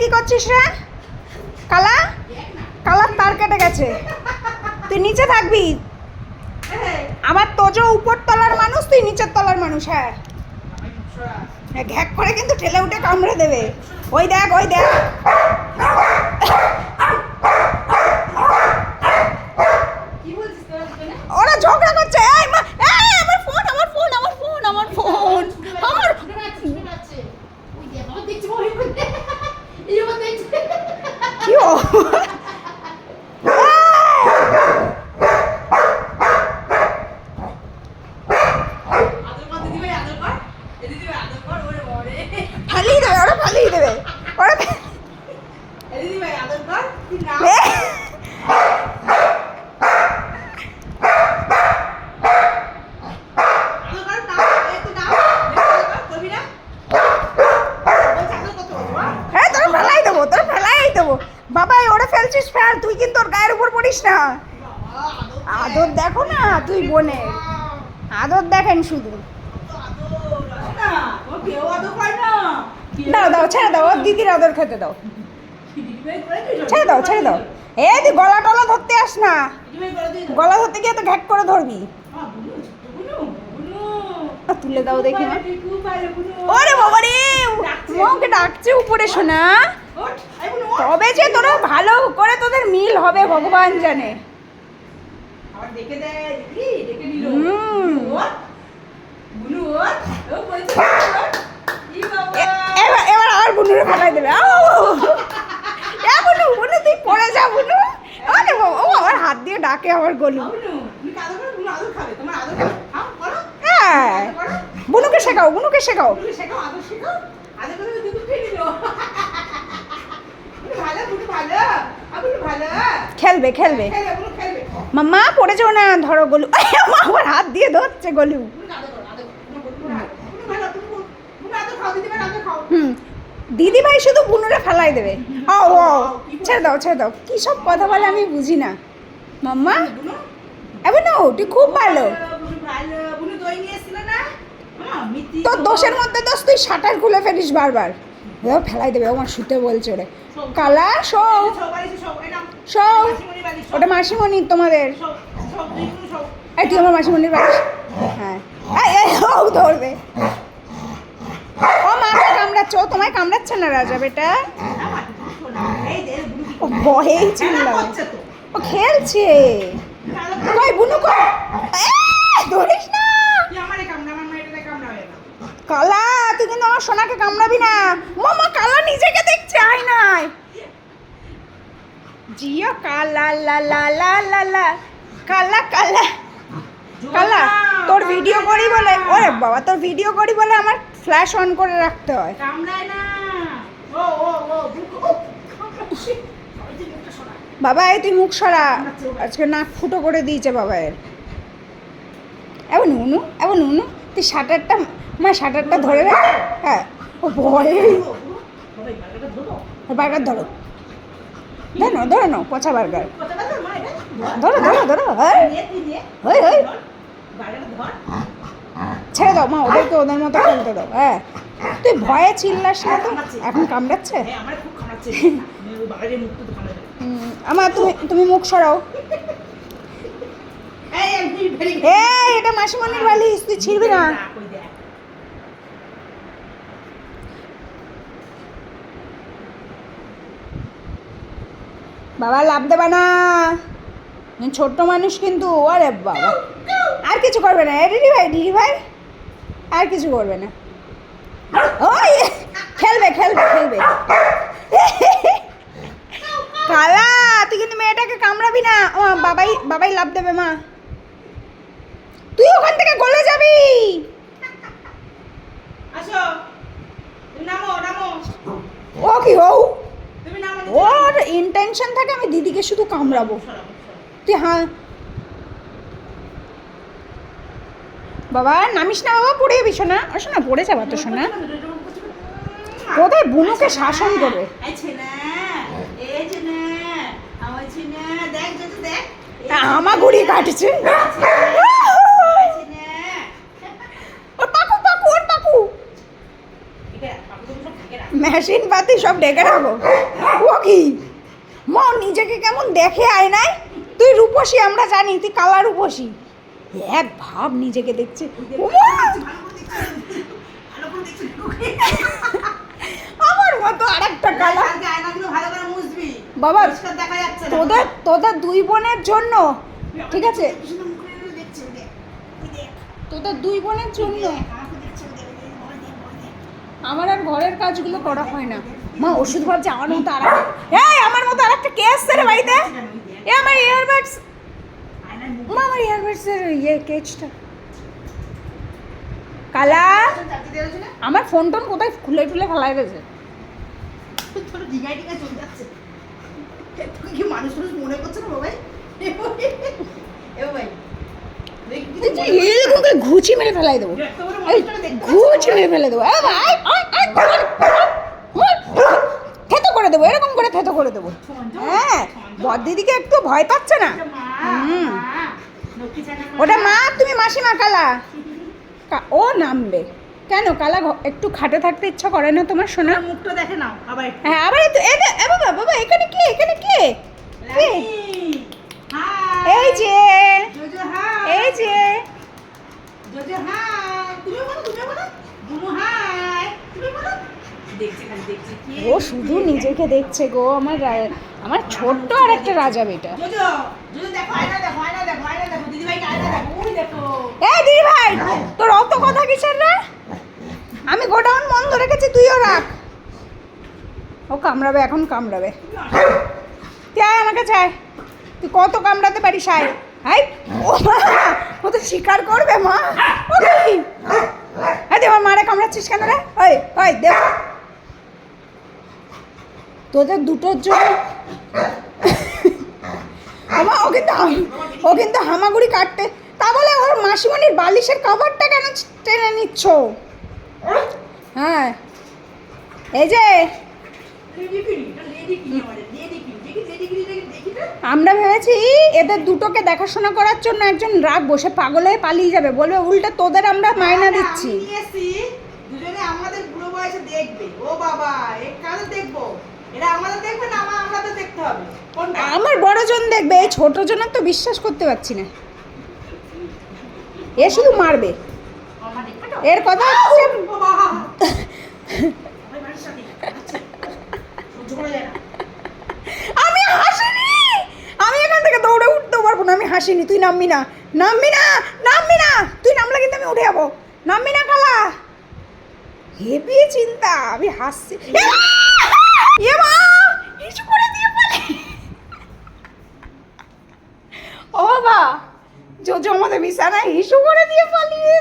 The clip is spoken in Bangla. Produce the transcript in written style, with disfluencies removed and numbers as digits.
কি করছিস রে? কালা কালার তার কেটে গেছে, তুই নিচে থাকবি। আমার তোজো উপর তলার মানুষ, তুই নিচের তলার মানুষ। হ্যাঁ ঘ্যাক করে কিন্তু ঠেলে উঠে কামড়ে দেবে। ওই দেখ ওই দেখ, ওরা ঝগড়া করছে। এই মা, এই আমার ফোন আমার ফোন আমার ফোন আমার ফোন আমার কি ও ফালিয়ে দেবে, ওরা ফালিয়ে দেবে, ওরা হ্যাঁ তোরা ফেলাই দেবো, তোরা ফেলাই দেবো। বাবা ওরা ফেলছিস ফেল, তুই কিন্তু ওর গায়ের উপর পড়িস না। আদর দেখো না, তুই বোনের আদর দেখেন শুধু। দাও দাও ছেড়ে দাও, ওর দিদির আদর খেতে দাও, ছেড়ে দাও ছেড়ে দাও। এ তুই গলা টলা ধরতে আস না, গলা ধরতে গিয়ে তো ঘ্যাট করে ধরবি। তুলে দাও দেখি না। ওরে বাবা রে, মুখে ডাকছে উপরে শোনা। তবে যে তোরা ভালো করে তোদের মিল হবে ভগবান জানে। এবার আর বুনুরে ফেলাই দেবে। বুনু বুনু তুই পড়ে যা বুনু। আরে ও আমার হাত দিয়ে ডাকে আমার গলু। হ্যাঁ বুনুকে শেখাও, বুনুকে শেখাও। খেলবে খেলবে মাম্মা, পড়ে যাও না, ধরো গলু। আমার হাত দিয়ে ধরছে গলু। দিদি ভাই শুধু বুনুরে ফেলাই দেবে। ও ও ছেড়ে দাও ছেড়ে দাও, কী সব কথা বলে আমি বুঝি না। মাম্মা বুনু তুই খুব ভালো, তোর দোষের মধ্যে দোষ, তুই শাটার খুলে ফেলিস বারবার। ফেলাই দেবে, আমার শুতে বলছে ওরে। কালা শো শো, ওটা মাসিমণির তোমাদের। এই তুই আমার মাসিমণির বাড়ি। হ্যাঁ ও ধরবে। ও মাকে কামড়াচ্ছে, ও তোমায় কামড়াচ্ছে না রাজা বেটা। ও ভয়েই চিল্লাবে, ও খেলছে। কই বুনু কই, ধরিস না। কালা তুই কিন্তু আমার সোনাকে কামড়াবি না। মামা কালা নিজেকে দেখছে আয়নায়। জিও কালা লা লা লা লা লা, কালা কালা কালা। তোর ভিডিও করি বলে, ওরে বাবা তোর ভিডিও করি বলে আমার ফ্ল্যাশ অন করে রাখতে হয়। বাবা এই তুই মুখ সরা, আজকে নাক ফুটো করে দিয়েছে বাবায়ের। এমন উনু এমন উনু, তুই শাটারটা মা শাটারটা ধরে রাখ। হ্যাঁ ও ভয়ে, বার্গার ধরো ধরো ধরো নাও, পচা বার্গার ধরো ধরো ধরো। হ্যাঁ ওই ওই ছেড়ে দাও মা, ওদেরকে ওদের মতো খেলতে দাও। হ্যাঁ তুই ভয়ে চিল্লাস না তো। এখন কামড়াচ্ছে আমার, তুমি তুমি মুখ সরাও। এই এটা মাসিমণির বালিশ, তুই ছিড়বি না। বাবা লাভ দেবা না, ছোট্ট মানুষ কিন্তু। আরে বাবা আর কিছু করবে না। দিদি ভাই দিদি ভাই আর কিছু করবে না। ওই খেলবে খেলবে খেলবে। কালা তুই কিন্তু মেয়েটাকে কামড়াবি না। ও বাবাই বাবাই লাভ দেবে মা, তুই ওখান থেকে গলে যাবি। ও কি ও ওর ইন্টেনশন থাকে আমি দিদিকে শুধু কামড়াবো। তুই হ্যাঁ বাবা নামিস না বাবা, পড়ে যাবি শোনা। ও শোনা পড়ে যাবা তো শোনা। কোথায় বুনুকে শাসন করবে। আমা ঘুড়ি কাটছে। ওর পাকু পাকু ওর পাকু। মেশিন পাতি সব ডেকে রাখো। ও কি মা নিজেকে কেমন দেখে আয়নায়? তুই রূপসী, আমরা জানি তুই কালা রূপসী। এক ভাব নিজেকে দেখছে। আমার মতো আরেকটা কালা। বাবা তোদের দুই বোনের জন্য, ঠিক আছে, তোদের দুই বোনের জন্য আমার আর ঘরের কাজগুলো করা হয় না। মা ওষুধ ভাবছে আমার মতো আর আমার মতো আর একটা কে আসছে রে বাড়িতে। আমার ইয়ারবাডস, মা আমার ইয়ারবাডসের কেচটা কালা। আমার ফোন টোন কোথায় খুলে টুলে ফেলাই গেছে। ঘুচি মেরে ফেলাই দেবো, ঘুচি মেরে ফেলে দেবো, থেতো করে দেবো, এরকম করে থেতো করে দেবো। হ্যাঁ বর দিদিকে একটু ভয় পাচ্ছে না। ওটা মা, তুমি মাসিমা কালা। ও নামবে কেন? কালা একটু খাটে থাকতে ইচ্ছা করে না তোমার? সোনা মুখটা দেখে নাও আবার। হ্যাঁ আবার বাবা বাবা এখানে কে? এখানে কে? এই যে এই যে ও শুধু নিজেকে দেখছে গো। আমার ছোট্ট আর একটা রাজা বেটা। এই দিদি ভাই তোর অত কথা কিসের রে? আমি গোডাউন বন্ধ রেখেছি, তুইও রাখ। ও কামড়াবে, এখন কামড়াবে। তুই আয় আমাকে চাই, তুই কত কামড়াতে পারিস আয়। হাই ও মা, ও তো শিকার করবে মা। ও কি হ্যাঁ দেবা মারে কামড়াচ্ছিস কেন রে? ওই ওই দেব তোদের দুটোর জন্য। ও কিন্তু হামাগুড়ি কাটতে। তা বলে ওর মাসিমণির বালিশের কভারটা কেন টেনে নিচ্ছ? হ্যাঁ এই যে আমরা ভেবেছি এদের দুটোকে দেখাশোনা করার জন্য একজন রাখবো, সে পাগল হয়ে পালিয়ে যাবে, বলবে উল্টে তোদের আমরা মায়না দিচ্ছি। দুজনে আমাদের বুড়ো বয়সে দেখবে। ও বাবা এক কাজ দেখবো, এরা আমাদের দেখবে না আমাদের দেখতে হবে। আমার বড়জন দেখবে, এই ছোট জনের তো বিশ্বাস করতে পারছি না। এ শুধু মারবে, এর কথা হচ্ছে আমি হাসিনি, আমি এখান থেকে দৌড়ে উঠতে পারবো না। আমি হাসিনি, তুই নামবি না, নামবি না, নামবি না। তুই নামলে কিন্তু আমি উঠে যাবো। নামবি না কালা, হেবি চিন্তা। আমি হাসছি। ও বাবা জোজো আমাদের বিছানায় হিসু করে দিয়ে পালিয়ে